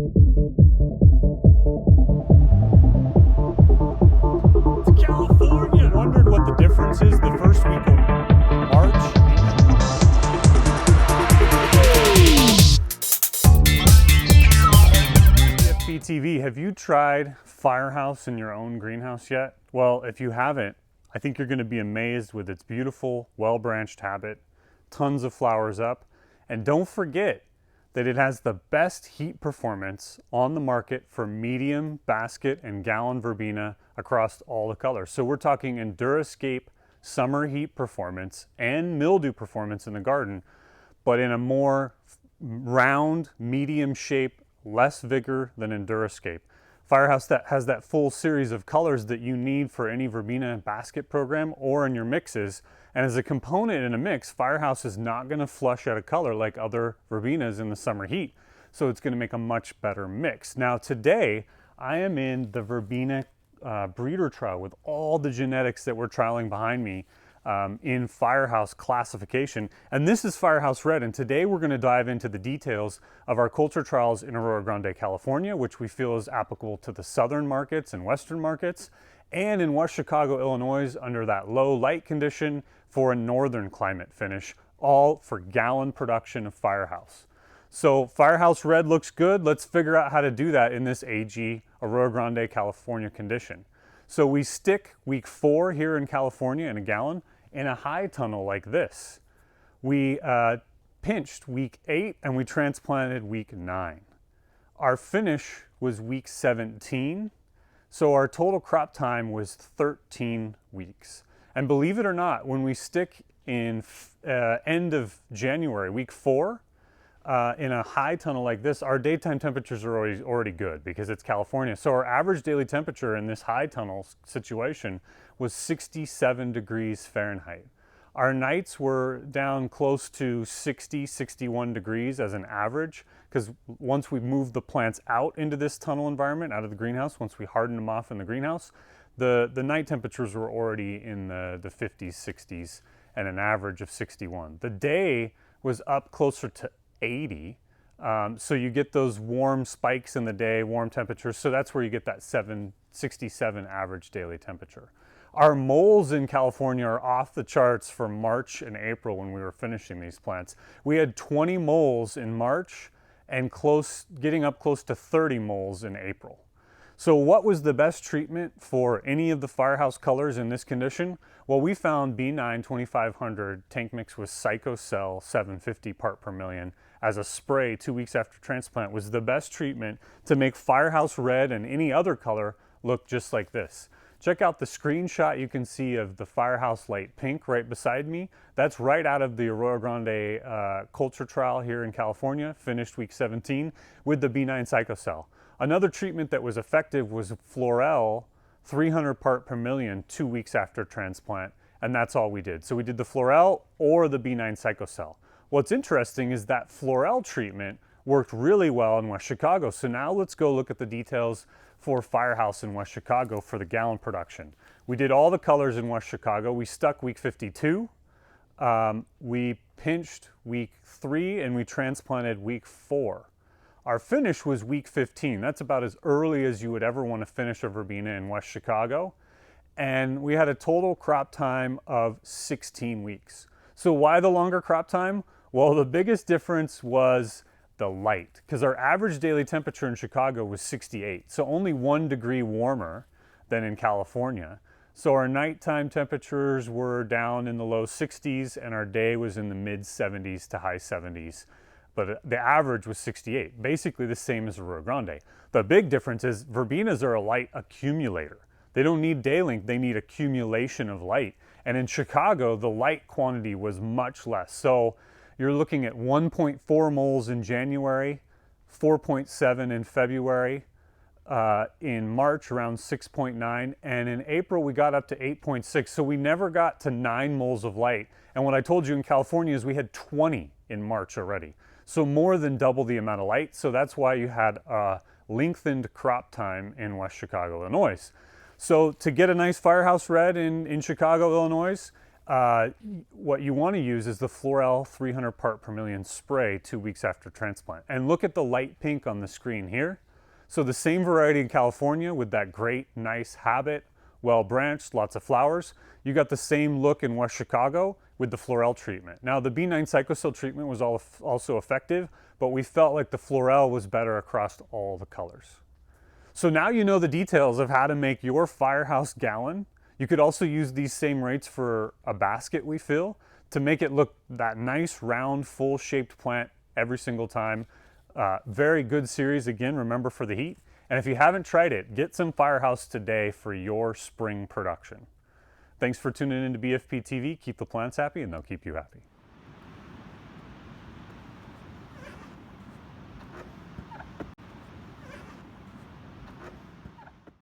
To California! Wondered what the difference is the first week of March. FBTV, have you tried Firehouse in your own greenhouse yet? Well, if you haven't, I think you're going to be amazed with its beautiful, well-branched habit, tons of flowers up, and don't forget that it has the best heat performance on the market for medium, basket, and gallon verbena across all the colors. So we're talking EnduraScape summer heat performance and mildew performance in the garden, but in a more round, medium shape, less vigor than EnduraScape. Firehouse that has that full series of colors that you need for any verbena basket program or in your mixes. And as a component in a mix, Firehouse is not going to flush out a color like other verbenas in the summer heat. So it's going to make a much better mix. Now today, I am in the verbena breeder trial with all the genetics that we're trialing behind me in Firehouse classification. And this is Firehouse Red, and today we're going to dive into the details of our culture trials in Aurora Grande, California, which we feel is applicable to the southern markets and western markets, and in West Chicago, Illinois, under that low light condition for a northern climate finish, all for gallon production of Firehouse. So Firehouse Red looks good. Let's figure out how to do that in this AG Aurora Grande, California condition. So we stick week 4 here in California in a gallon in a high tunnel like this. We pinched week 8 and we transplanted week 9. Our finish was week 17. So our total crop time was 13 weeks. And believe it or not, when we stick in end of January, week 4, in a high tunnel like this, our daytime temperatures are already good because it's California. So our average daily temperature in this high tunnel situation was 67 degrees Fahrenheit. Our nights were down close to 60, 61 degrees as an average, because once we moved the plants out into this tunnel environment, out of the greenhouse, once we hardened them off in the greenhouse, the night temperatures were already in the 50s, 60s, and an average of 61. The day was up closer to 80, so you get those warm spikes in the day, warm temperatures, so that's where you get that 67 average daily temperature. Our moles in California are off the charts for March and April when we were finishing these plants. We had 20 moles in March and getting up close to 30 moles in April. So what was the best treatment for any of the Firehouse colors in this condition? Well, we found B9 2500 tank mix with Psychocell 750 part per million as a spray 2 weeks after transplant was the best treatment to make Firehouse Red and any other color look just like this. Check out the screenshot you can see of the Firehouse Light Pink right beside me. That's right out of the Aurora Grande culture trial here in California, finished week 17 with the B9 Psychocell. Another treatment that was effective was Florel 300 part per million 2 weeks after transplant, and that's all we did. So we did the Florel or the B9 Psychocell. What's interesting is that Florel treatment worked really well in West Chicago. So now let's go look at the details for Firehouse in West Chicago for the gallon production. We did all the colors in West Chicago. We stuck week 52. We pinched week 3 and we transplanted week 4. Our finish was week 15. That's about as early as you would ever want to finish a verbena in West Chicago. And we had a total crop time of 16 weeks. So why the longer crop time? Well, the biggest difference was the light, because our average daily temperature in Chicago was 68, so only 1 degree warmer than in California. So our nighttime temperatures were down in the low 60s and our day was in the mid 70s to high 70s. But the average was 68, basically the same as Aurora Grande. The big difference is verbenas are a light accumulator. They don't need day length, they need accumulation of light. And in Chicago, the light quantity was much less. So you're looking at 1.4 moles in January, 4.7 in February, in March around 6.9, and in April we got up to 8.6. So we never got to 9 moles of light. And what I told you in California is we had 20 in March already. So more than double the amount of light. So that's why you had a lengthened crop time in West Chicago, Illinois. So to get a nice Firehouse Red in Chicago, Illinois, What you want to use is the Florel 300 part per million spray 2 weeks after transplant. And look at the light pink on the screen here. So the same variety in California with that great, nice habit, well branched, lots of flowers. You got the same look in West Chicago with the Florel treatment. Now the B9 Cyclosil treatment was also effective, but we felt like the Florel was better across all the colors. So now you know the details of how to make your Firehouse gallon. You could also use these same rates for a basket we fill to make it look that nice, round, full shaped plant every single time. Very good series, again, remember, for the heat. And if you haven't tried it, get some Firehouse today for your spring production. Thanks for tuning in to BFP TV. Keep the plants happy and they'll keep you happy.